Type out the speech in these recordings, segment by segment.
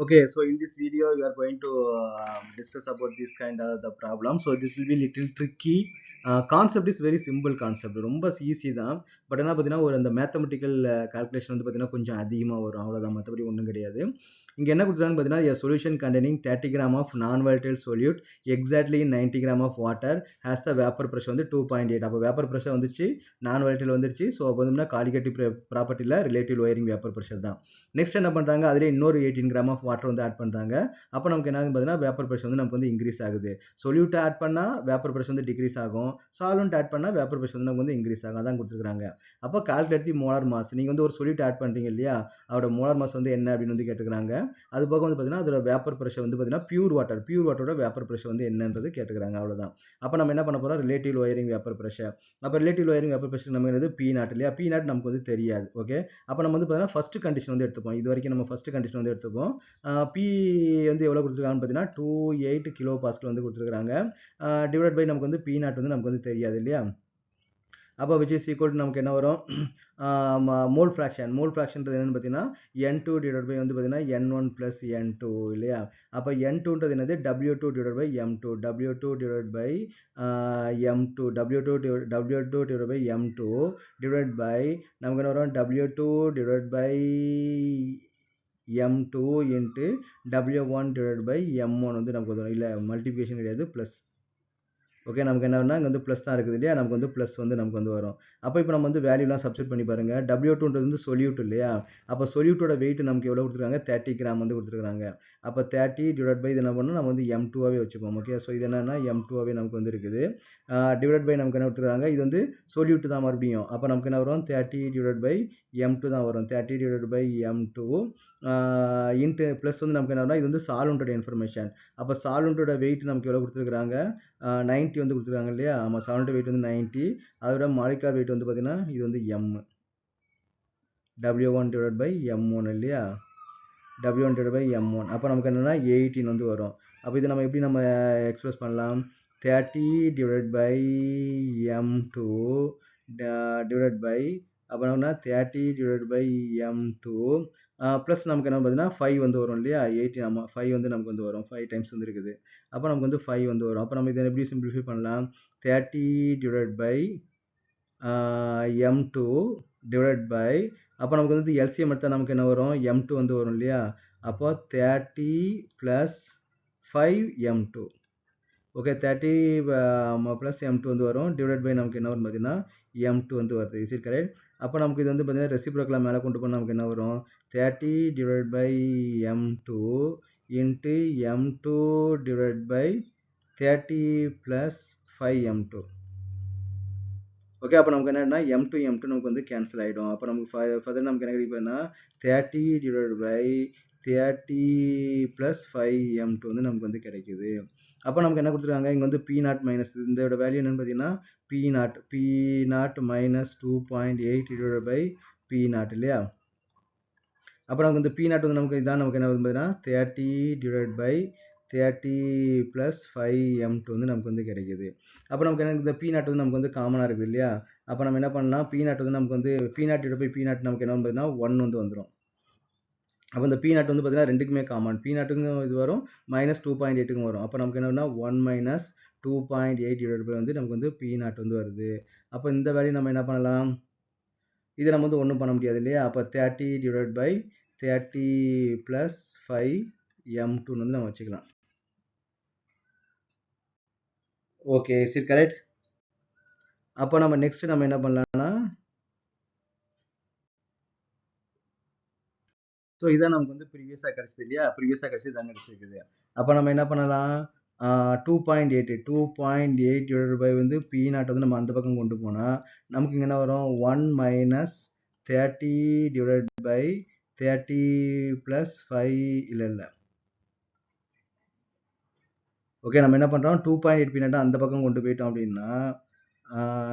Okay, so in this video we are going to discuss about this kind of the problem. So this will be little tricky. Concept is very simple concept. ரொம்ப easy தான். But என்ன பார்த்தீங்கன்னா ஒரு அந்த mathematical calculation வந்து பார்த்தீங்கன்னா கொஞ்சம் அதிகமாக வரும். அவ்வளோதான், மற்றபடி ஒன்றும் கிடையாது. இங்கே என்ன கொடுத்துருக்காங்கன்னு பார்த்தீங்கன்னா a solution containing 30 gram of non-volatile solute exactly in 90 gram of water has the vapor pressure வந்து 2.8. அப்போ வேப்பர் ப்ரெஷர் வந்துச்சு, நான் volatile வந்துருச்சு. ஸோ அப்போ வந்து காலிகேட்டிவ் ப்ராப்பர்ட்டியில் ரிலேட்டிவ் லோயரிங் வேப்பர் ப்ரெஷர் தான். நெக்ஸ்ட் என்ன பண்ணுறாங்க, அதிலே இன்னொரு 18 கிராம் ஆஃப் வாட்டர் வந்து ஆட் பண்ணுறாங்க. அப்போ நமக்கு என்ன ஆகுது பார்த்தீங்கன்னா வேப்பர் ப்ரெஷர் வந்து நமக்கு வந்து இன்க்ரீஸ் ஆகுது. சொல்யூட் ஆட் பண்ணால் வேப்பர் ப்ரெஷர் வந்து டிக்ரீஸ் ஆகும், சால்வெண்ட் ஆட் பண்ணால் வேப்பர் ப்ரெஷர் வந்து நமக்கு வந்து இன்க்ரீஸ் ஆகும். அதான் கொடுத்துருக்காங்க. அப்போ கால்குலேட் தி மோலார் மாஸ். நீங்கள் வந்து ஒரு சொல்யூட் ஆட் பண்ணுறீங்க இல்லையா, அதோட மோலார் மாஸ் வந்து என்ன அப்படின்னு வந்து கேட்டுக்கிறாங்க. அது போக வந்து பார்த்தீங்கன்னா அதோட வேப்பர் ப்ரெஷர் வந்து பார்த்தீங்கன்னா பியூர் வாட்டரோட வேப்பர் ப்ரெஷர் வந்து என்னன்றது கேட்டுக்கிறாங்க. அவ்வளோதான். அப்போ நம்ம என்ன பண்ண போகிறோம், ரிலேட்டிவ் லோயரிங் வேப்பர் ப்ரெஷர். அப்போ ரிலேட்டிவ் லோயரிங் வேப்பர் ப்ரெஷர் நம்ம என்னது பி நாட் இல்லையா, பி நாட் நமக்கு வந்து தெரியாது. ஓகே, அப்போ நம்ம வந்து பார்த்தீங்கன்னா ஃபர்ஸ்ட் கண்டிஷன் வந்து எடுத்துப்போம். இது வரைக்கும் நம்ம ஃபர்ஸ்ட் கண்டிஷன் வந்து எடுத்துப்போம். பி வந்து எவ்வளோ கொடுத்துருக்காங்கன்னு பார்த்தீங்கன்னா 28 கிலோ பாஸ்கல் வந்து கொடுத்துருக்காங்க. டிவைட் பை நமக்கு வந்து பி நாட் வந்து நமக்கு வந்து தெரியாது இல்லையா. அப்போ விச் இஸ் ஈக்குவல் டு நமக்கு என்ன வரும், மோல் ஃப்ராக்ஷன்றது என்னன்னு பார்த்தீங்கன்னா n2 டிவைட் பை வந்து பார்த்தீங்கன்னா n1 ப்ளஸ் n2 இல்லையா. அப்போ n2ன்றது என்னது W2 divide by m2, W2 divide by m2, W2 divide by m2 divide by நமக்கு என்ன வரும், W2 divide by m2 into W1 divide by m1 வந்து நமக்கு வரும். இல்லை மல்டிபிகேஷன் கிடையாது, ப்ளஸ். ஓகே, நமக்கு என்னன்னா இங்கே வந்து ப்ளஸ் தான் இருக்குது இல்லையா, நமக்கு வந்து ப்ளஸ் வந்து நமக்கு வந்து வரும். அப்போ இப்போ நம்ம வந்து வேல்யூலாம் சப்ஸ்டிட் பண்ணி பாருங்க. W2ன்றது வந்து சொல்யூட் இல்லையா, அப்போ சொல்யூட்டோட வெயிட் நமக்கு எவ்வளோ கொடுத்துருக்காங்க, 30 கிராம் வந்து கொடுத்துருக்காங்க. அப்போ 30 டிவைட் பை இது என்ன பண்ணணும், நம்ம வந்து m2ஆகவே வச்சுப்போம். ஓகே, ஸோ இது என்னன்னா m2ஆகவே நமக்கு வந்து இருக்குது. டிவைட் பை நமக்கு என்ன கொடுத்துருக்காங்க, இது வந்து சொல்யூட் தான் மறுபடியும். அப்போ நமக்கு என்ன வரும், 30 டிவைட் பை m2 தான் வரும். 30 divide by m2 into plus வந்து நமக்கு என்ன வரும், இது வந்து சால்வெண்ட்டோட இன்ஃபர்மேஷன். அப்போ சால்வெண்ட்டோட வெயிட் நமக்கு எவ்வளோ கொடுத்துருக்காங்க, 90 வந்து கொடுத்துருக்காங்க இல்லையா. ஆமாம், சால்வெண்ட் வெயிட் வந்து 90. அதோட மாலிகுலர் வெயிட் வந்து பார்த்தீங்கன்னா இது வந்து m, W1 divide by m1 இல்லையா, W1 டிவைட் பை m1. அப்போ நமக்கு என்னன்னா 18 வந்து வரும். அப்போ இதை நம்ம எப்படி நம்ம எக்ஸ்பிரஸ் பண்ணலாம், 30 divide by m2 divide by அப்போ என்ன 30 டிவைட் பை m2 ப்ளஸ் நமக்கு என்ன பார்த்தீங்கன்னா 5 வந்து வரும் இல்லையா, 18. ஆமாம், 5 வந்து நமக்கு வந்து வரும், 5 டைம்ஸ் வந்து இருக்குது. அப்போ நமக்கு வந்து 5 வந்து வரும். அப்போ நம்ம இதை எப்படி சிம்பிளிஃபை பண்ணலாம், 30 divide by m2 divide by அப்போ நமக்கு வந்து எல்சிஎம் எடுத்தால் நமக்கு என்ன வரும், m2 வந்து வரும் இல்லையா. அப்போ 30 plus 5 m2. Okay, 30 plus m2 வந்து வரும், டிவைட் பை நமக்கு என்ன வரும் பார்த்தீங்கன்னா m2 வந்து வருது. Is it correct. அப்போ நமக்கு இது வந்து பார்த்தீங்கன்னா ரெசிப்ரோக்கலாக மேலே கொண்டு போனால் நமக்கு என்ன வரும், 30 divide by m2 into m2 divide by 30 plus 5m2. Okay, அப்போ நமக்கு என்னன்னா m2 நமக்கு வந்து கேன்சல் ஆகிடும். அப்போ நமக்கு ஃபர்தர் நமக்கு என்ன கிடைக்குதுன்னா 30 டிவைட் பை 30 ப்ளஸ் 5m2 வந்து நமக்கு வந்து கிடைக்குது. அப்போ நமக்கு என்ன கொடுத்துருக்காங்க, இங்கே வந்து p0 மைனஸ் இதோட வேல்யூ என்னன்னு பார்த்தீங்கன்னா p0 minus 2.8 divide by p0 இல்லையா. அப்போ நமக்கு இந்த p0 வந்து நமக்கு இதான் நமக்கு என்ன வந்து பார்த்தீங்கன்னா 30 டிவைட் பை 30 ப்ளஸ் 5m2 வந்து நமக்கு வந்து கிடைக்குது. அப்போ நமக்கு என்ன, இந்த p0 வந்து நமக்கு வந்து காமனாக இருக்குது இல்லையா. அப்போ நம்ம என்ன பண்ணலாம், p0 வந்து நமக்கு வந்து p0 டிவைட் பை p0 நமக்கு என்ன பார்த்தீங்கன்னா 1 வந்து வந்துடும். அப்போ இந்த p0 வந்து பார்த்தீங்கன்னா ரெண்டுக்குமே காமன், p0க்கும் இது வரும், மைனஸ் 2.8க்கும் வரும். அப்போ நமக்கு என்னன்னா 1 மைனஸ் 2.8 டிவைட் பை வந்து நமக்கு வந்து p0 வந்து வருது. அப்போ இந்த வேல்யூ நம்ம என்ன பண்ணலாம், இதை நம்ம வந்து ஒன்றும் பண்ண முடியாது இல்லையா. அப்போ 30 டிவைட் பை 30 ப்ளஸ் 5m2 வந்து நம்ம வச்சுக்கலாம். Okay, is it correct. அப்போ நம்ம நெக்ஸ்ட் நம்ம என்ன பண்ணலாம்னா, ஸோ இதான் நமக்கு வந்து ப்ரீவியஸாக கிடச்சிது இல்லையா, ப்ரீவியஸாக கிடச்சி தான் கிடச்சிருக்குது. அப்போ நம்ம என்ன பண்ணலாம், 2.8 டிவைட் பை வந்து p0 வந்து நம்ம அந்த பக்கம் கொண்டு போனால் நமக்கு இங்கே என்ன வரும், 1 மைனஸ் 30 டிவைட் பை 30 ப்ளஸ் 5 இல்லை. ஓகே, நம்ம என்ன பண்ணுறோம், 2.8 p0 அந்த பக்கம் கொண்டு போயிட்டோம் அப்படின்னா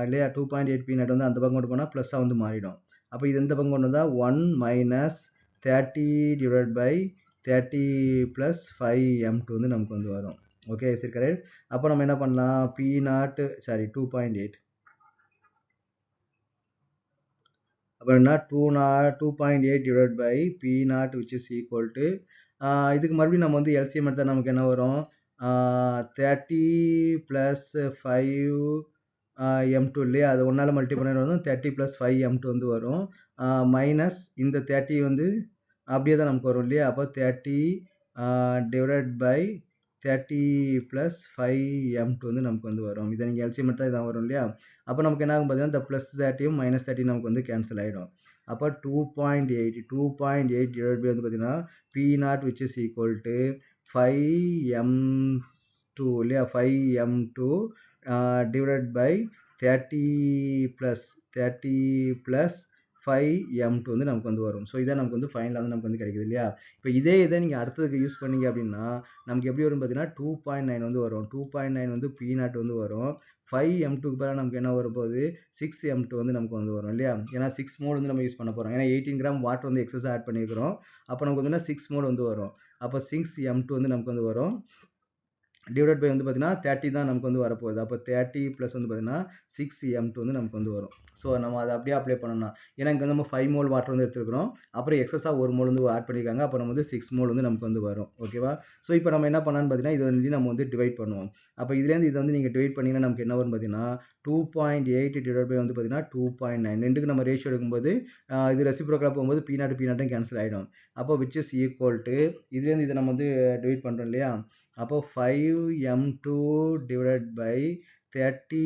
இல்லையா, 2.8 p0 வந்து அந்த பக்கம் கொண்டு போனால் ப்ளஸ்ஸாக வந்து மாறிடும். அப்போ இது எந்த பக்கம் கொண்டு வந்தால் 1 minus 30 divide by 30 plus 5m2 வந்து நமக்கு வந்து வரும். ஓகே, சரி கரெக்ட். அப்போ நம்ம என்ன பண்ணலாம், p0 சாரி 2.8 அப்போ என்ன 2.8 divide by p0 which is equal to இதுக்கு மறுபடியும் நம்ம வந்து எல்சிஎம் எடுத்தால் நமக்கு என்ன வரும்? 30 + 5 m2 இல்லையா? அது 1ஆல் மல்டிப்ளை பண்ணா வரும் 30 + 5 m2 வந்து வரும். மைனஸ் இந்த 30 வந்து அப்படியே தான் நமக்கு வரும் இல்லையா? அப்போ 30 டிவைடட் பை 30 + 5 m2 வந்து நமக்கு வந்து வரும். இதை நீங்கள் எல்சிஎம் எடுத்தால் இதான் வரும் இல்லையா? அப்போ நமக்கு என்ன ஆகும் பார்த்தீங்கன்னா, இந்த ப்ளஸ் 30யும் மைனஸ் 30 நமக்கு வந்து கேன்சல் ஆகிடும். அப்போ 2.8 டிவைட் பை வந்து பார்த்தீங்கன்னா P0 which is equal to 5m2 இல்லையா? 5m2 divided by 30 plus 5m2 வந்து நமக்கு வந்து வரும். ஸோ இதான் நமக்கு வந்து ஃபைனலாக வந்து நமக்கு வந்து கிடைக்குது இல்லையா? இப்போ இதை நீங்கள் அடுத்ததுக்கு யூஸ் பண்ணீங்க அப்படின்னா நமக்கு எப்படி வரும் பார்த்தீங்கன்னா 2.9 வந்து வரும். 2.9 வந்து P0 வந்து வரும். 5m2க்கு பதிலாக நமக்கு என்ன வரும் போகுது? 6m2 வந்து நமக்கு வந்து வரும் இல்லையா? ஏன்னா 6 மோல் வந்து நம்ம யூஸ் பண்ண போகிறோம். ஏன்னா 18 கிராம் வாட்டர் வந்து எக்ஸஸ் ஆட் பண்ணியிருக்கிறோம். அப்போ நமக்கு வந்து 6 மோல் வந்து வரும். அப்போ 6m2 வந்து நமக்கு வந்து வரும். டிவைட் பை வந்து பார்த்தீங்கன்னா 30 தான் நமக்கு வந்து வரப்போகுது. அப்போ 30 ப்ளஸ் வந்து பார்த்தீங்கன்னா 6m2 வந்து நமக்கு வந்து வரும். ஸோ நம்ம அதை அப்படியே அப்ளை பண்ணோம்னா ஏன்னா இங்கே வந்து நம்ம 5 மோல் வாட்டர் வந்து எடுத்துருக்கிறோம். அப்புறம் எக்ஸஸாக 1 மோல் வந்து ஆட் பண்ணியிருக்காங்க. அப்போ நம்ம வந்து 6 மோல் வந்து நமக்கு வந்து வரும். ஓகேவா? ஸோ இப்போ நம்ம என்ன பண்ணலான்னு பார்த்தீங்கன்னா இதை வந்து நம்ம வந்து டிவைட் பண்ணுவோம். அப்போ இதுலேருந்து இதை வந்து நீங்கள் டிவைட் பண்ணிங்கன்னா நமக்கு என்ன வரும் பார்த்தீங்கன்னா 2.8 டிவைட் பை வந்து பார்த்தீங்கன்னா 2.9 ரெண்டுக்கு நம்ம ரேஷியோ எடுக்கும்போது இது ரெசிப்ரோக்கலாக போகும்போது P0 கேன்சல் ஆகிடும். அப்போ விச் இஸ் ஈக்குவல் டு இதுலேருந்து இதை நம்ம வந்து டிவைட் பண்ணுறோம் இல்லையா? அப்போ 5m2 divided by 30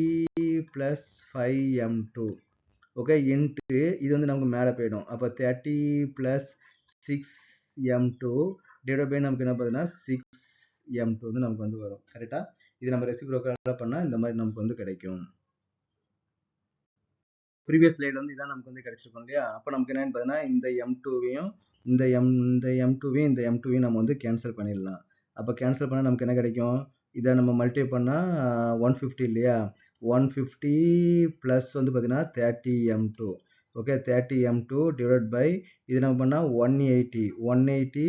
plus 5m2 okay into இது வந்து நமக்கு மேலே போயிடும். அப்போ 30 plus 6m2 divided by நமக்கு என்ன பார்த்தீங்கன்னா 6m2 வந்து நமக்கு வந்து வரும். கரெக்டாக? இது நம்ம ரெசிப்ரோக்கலாக பண்ணால் இந்த மாதிரி நமக்கு வந்து கிடைக்கும். ப்ரீவியஸ் ஸ்லைடில் வந்து இதான் நமக்கு வந்து கிடைச்சிருக்கோம் இல்லையா? அப்போ நமக்கு என்னன்னு பார்த்தீங்கன்னா இந்த m2வையும் இந்த m2வையும் இந்த m2வையும் நம்ம வந்து கேன்சல் பண்ணிடலாம். அப்போ கேன்சல் பண்ணால் நமக்கு என்ன கிடைக்கும்? இதை நம்ம மல்டிப்ளை பண்ணால் 150 இல்லையா? 150 ப்ளஸ் வந்து பார்த்தீங்கன்னா 30m2 okay 30m2 divide by இது நம்ம பண்ணால் 180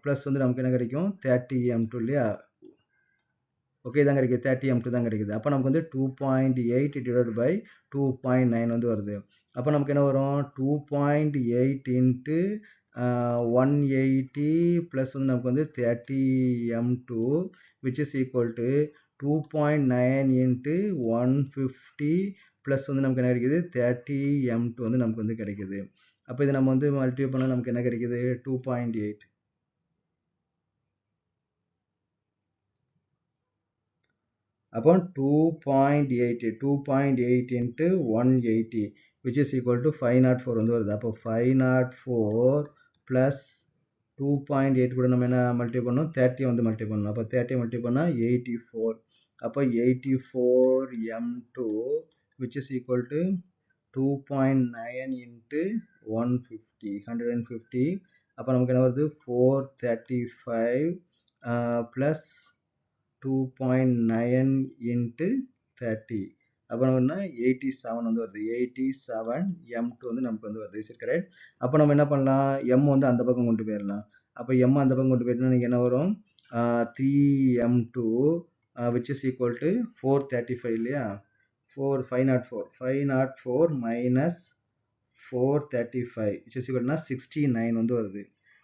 ப்ளஸ் வந்து நமக்கு என்ன கிடைக்கும்? 30m2 இல்லையா? ஓகே தான் கிடைக்குது 30m2 தான் கிடைக்குது. அப்போ நமக்கு வந்து 2.8 டிவைட் பை 2.9 வந்து வருது. அப்போ நமக்கு என்ன வரும்? 2.8 இன்ட்டு 180 ப்ளஸ் வந்து நமக்கு வந்து 30m2 which is equal to 2.9 into 150 plus வந்து நமக்கு என்ன கிடைக்குது? 30m2 வந்து நமக்கு வந்து கிடைக்குது. அப்போ இதை நம்ம வந்து மல்டிப்ளை பண்ணால் நமக்கு என்ன கிடைக்குது? 2.8 அப்போ 2.8 into 180 which is equal to 504 வந்து வருது. அப்போ 504 plus 2.8 கூட நம்ம என்ன மல்டிப்ளை பண்ணோம்? 30 வந்து மல்டிப்ளை பண்ணணும். அப்போ 30 மல்டிப்ளை பண்ணால் 84. அப்போ 84m2 which is equal to 2.9 into 150 அப்போ நமக்கு என்ன வருது? 435 plus 2.9 into 30 அப்போ நம்ம 87 வந்து வருது. 87m2 வந்து நமக்கு வந்து வருது. சரி கரெக்ட்? அப்போ நம்ம என்ன பண்ணலாம்? m வந்து அந்த பக்கம் கொண்டு போயிடலாம். அப்போ m அந்த பக்கம் கொண்டு போயிட்டோம்னா நீங்கள் என்ன வரும்? 3m2 which is equal to 435 இல்லையா? 504 minus 435 which is equal to 69 வந்து வருது.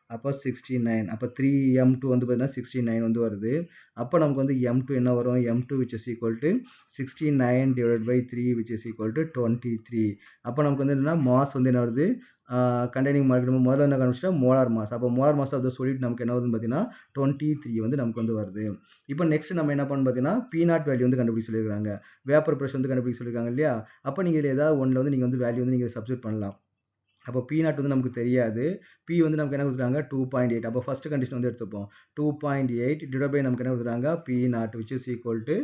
அப்போ 69 அப்போ 3m2 வந்து பார்த்தீங்கன்னா 69 வந்து வருது. அப்போ நமக்கு வந்து m2 என்ன வரும்? m2 which is equal to 69 divided by 3 which is equal to 23. அப்போ நமக்கு வந்து என்னன்னா மாஸ் வந்து என்ன வருது? கண்டெய்னிங் மார்க்கெட் முதல்ல என்ன கண்டுபிடிச்சா மோலார் மாஸ். அப்போ molar mass of the solid நமக்கு என்ன வருதுன்னு பார்த்தீங்கன்னா 23 வந்து நமக்கு வந்து வருது. இப்போ நெக்ஸ்ட் நம்ம என்ன பண்ணணும் பார்த்தீங்கன்னா P0 வேல்யூ வந்து கண்டுபிடிச்சு சொல்லியிருக்காங்க. வேப்பர் ப்ரெஷர் வந்து கண்டுபிடிச்சு சொல்லியிருக்காங்க இல்லையா? அப்போ நீங்கள் இதில் ஏதாவது ஒன்றில் வந்து நீங்கள் வந்து வேல்யூ வந்து நீங்கள் சப்ஸ்டிட் பண்ணலாம். அப்போ P0 வந்து நமக்கு தெரியாது. P வந்து நமக்கு என்ன கொடுத்துருக்காங்க? 2.8. அப்போ ஃபர்ஸ்ட் கண்டிஷன் வந்து எடுத்துப்போம். 2.8 டிவைட் பை நமக்கு என்ன கொடுத்துருக்காங்க? P0 which is equal to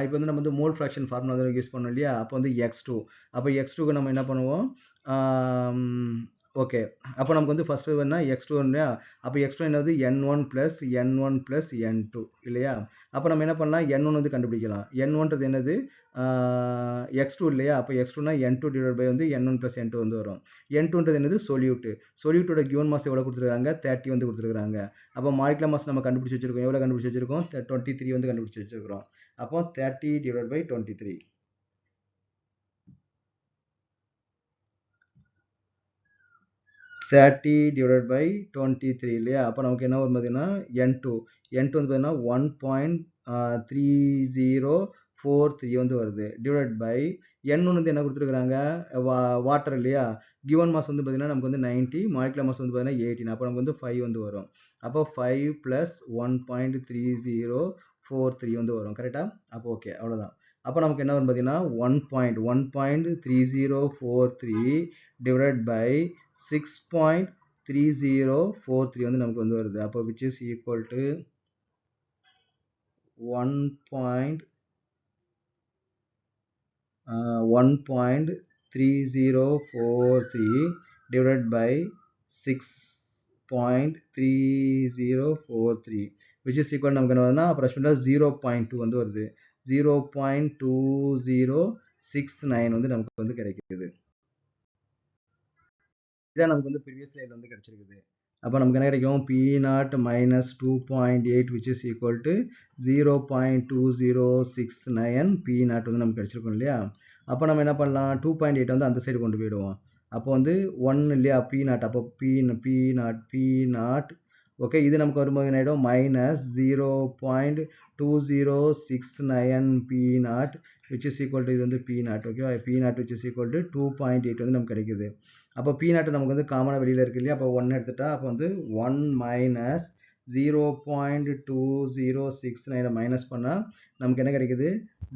இப்போ வந்து நம்ம வந்து மோல் ஃப்ராக்ஷன் ஃபார்முலா வந்து யூஸ் பண்ணோம் இல்லையா? அப்போ வந்து x2. அப்போ x2க்கு நம்ம என்ன பண்ணுவோம்? ஓகே அப்போ நமக்கு வந்து ஃபர்ஸ்ட் வேணா x2 இல்லையா? அப்போ x2 என்னது? n1 plus n1 plus n2 இல்லையா? அப்போ நம்ம என்ன பண்ணலாம்? n1 வந்து கண்டுபிடிக்கலாம். n1ன்றது என்னது? x2 இல்லையா? அப்போ x2னா n2 டிவைட் பை வந்து n1 plus n2 வந்து வரும். n2ன்றது என்னது? சொல்யூட்டோட கிவன் மாஸ் எவ்வளோ கொடுத்துருக்காங்க? 30 வந்து கொடுத்துருக்காங்க. அப்போ மாலிகுலர் மாஸ் நம்ம கண்டுபிடிச்சு வச்சிருக்கோம். எவ்வளோ கண்டுபிடிச்சு வச்சிருக்கோம்? 23 வந்து கண்டுபிடிச்சு வச்சிருக்கோம். அப்போ 30 டிவைட் பை 23. 30 divided by 23 இல்லையா? அப்போ நமக்கு என்ன வரும் பார்த்தீங்கன்னா N2 வந்து பார்த்தீங்கன்னா 1.3043 வந்து வருது டிவைட் பை N1 வந்து என்ன கொடுத்துருக்காங்க வாட்டர் இல்லையா? கிவன் மாஸ் வந்து பார்த்தீங்கன்னா நமக்கு வந்து 90 மாலிகுலர் மாஸ் வந்து பார்த்தீங்கன்னா 18 அப்போ நமக்கு வந்து 5 வந்து வரும். அப்போ 5 + 1.3043 வந்து வரும் கரெக்டா? அப்போ ஓகே அவ்வளோதான். அப்போ நமக்கு என்ன வரும் பார்த்தீங்கன்னா 1.3043 டிவைட் பை 6.3043 வந்து நமக்கு வந்து வருது. அப்போ which is equal to 1.3043 divided by 6.3043 which is equal நமக்கு என்ன வருதுன்னா approximately 0.2 வந்து வருது. 0.2069 வந்து நமக்கு வந்து கிடைக்குது. இதான் நமக்கு வந்து ப்ரீவியஸ் ஸ்லைட்ல வந்து கிடைச்சிருக்குது. அப்போ நமக்கு என்ன கிடைக்கும் P0 minus 2.8 which is equal to 0.2069 P0 வந்து நமக்கு கிடைச்சிருக்கும் இல்லையா? அப்போ நம்ம என்ன பண்ணலாம் 2.8 வந்து அந்த சைடு கொண்டு போயிடுவோம். அப்போ வந்து 1 இல்லையா P0 அப்போ P0 ஓகே இது நமக்கு வரும்போது என்ன ஆகிடும் minus 0.2069 P0 which is equal to இது வந்து P0 ஓகேவா P0 which is equal to 2.8 வந்து நமக்கு கிடைக்குது. அப்போ P0 நமக்கு வந்து காமனாக வெளியில் இருக்கு இல்லையா? அப்போ 1 எடுத்துட்டா அப்போ வந்து 1 minus 0.2069 மைனஸ் பண்ணால் நமக்கு என்ன கிடைக்குது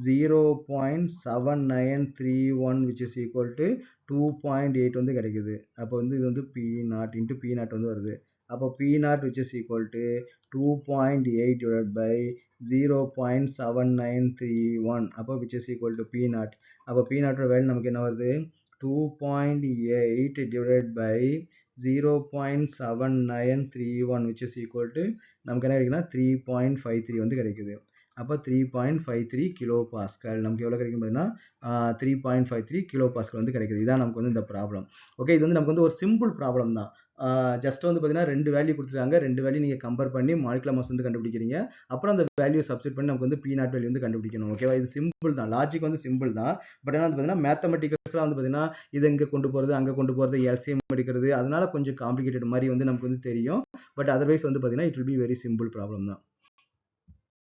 0.7931 which is equal to 2.8 வந்து கிடைக்குது. அப்போ வந்து இது வந்து P0 into P0 வந்து வருது. அப்போ P0 which is equal to 2.8 divided by 0.7931 அப்போ which is equal to P0 அப்போ P0 வேல்யூ நமக்கு என்ன வருது 2.8 divided by 0.7931 which is equal to நமக்கு என்ன கிடைக்குன்னா 3.53 வந்து கிடைக்குது. அப்போ 3.53 கிலோ பாஸ்கல் நமக்கு எவ்வளோ கிடைக்கும் பார்த்தீங்கன்னா 3.53 கிலோ பாஸ்கல் வந்து கிடைக்குது. இதான் நமக்கு வந்து இந்த ப்ராப்ளம். ஓகே இது வந்து நமக்கு வந்து ஒரு சிம்பிள் ப்ராப்ளம் தான். ஜஸ்ட் வந்து பார்த்தீங்கன்னா 2 வேல்யூ கொடுத்துருக்காங்க. 2 வேல்யூ நீங்கள் கம்பேர் பண்ணி மாலிகுலர் மாஸ் வந்து கண்டுபிடிக்கிறீங்க. அப்புறம் அந்த வேல்யூ சப்ஸ்டிட் பண்ணி நமக்கு வந்து P0 வேல்யூ வந்து கண்டுபிடிக்கணும். ஓகேவா இது சிம்பிள் தான். லாஜிக் வந்து சிம்பிள் தான். பட் ஆனால் வந்து பார்த்தீங்கன்னா மேத்தமெட்டிக்கல்ஸ்லாம் வந்து பார்த்தீங்கன்னா இது இங்கே கொண்டு போகிறது அங்கே கொண்டு போகிறது எல்சிஎம் எடுக்கிறது அதனால கொஞ்சம் காம்ப்ளிகேட்டட் மாதிரி வந்து நமக்கு வந்து தெரியும். பட் அதர்வைஸ் வந்து பார்த்தீங்கன்னா it will be very simple problem தான்.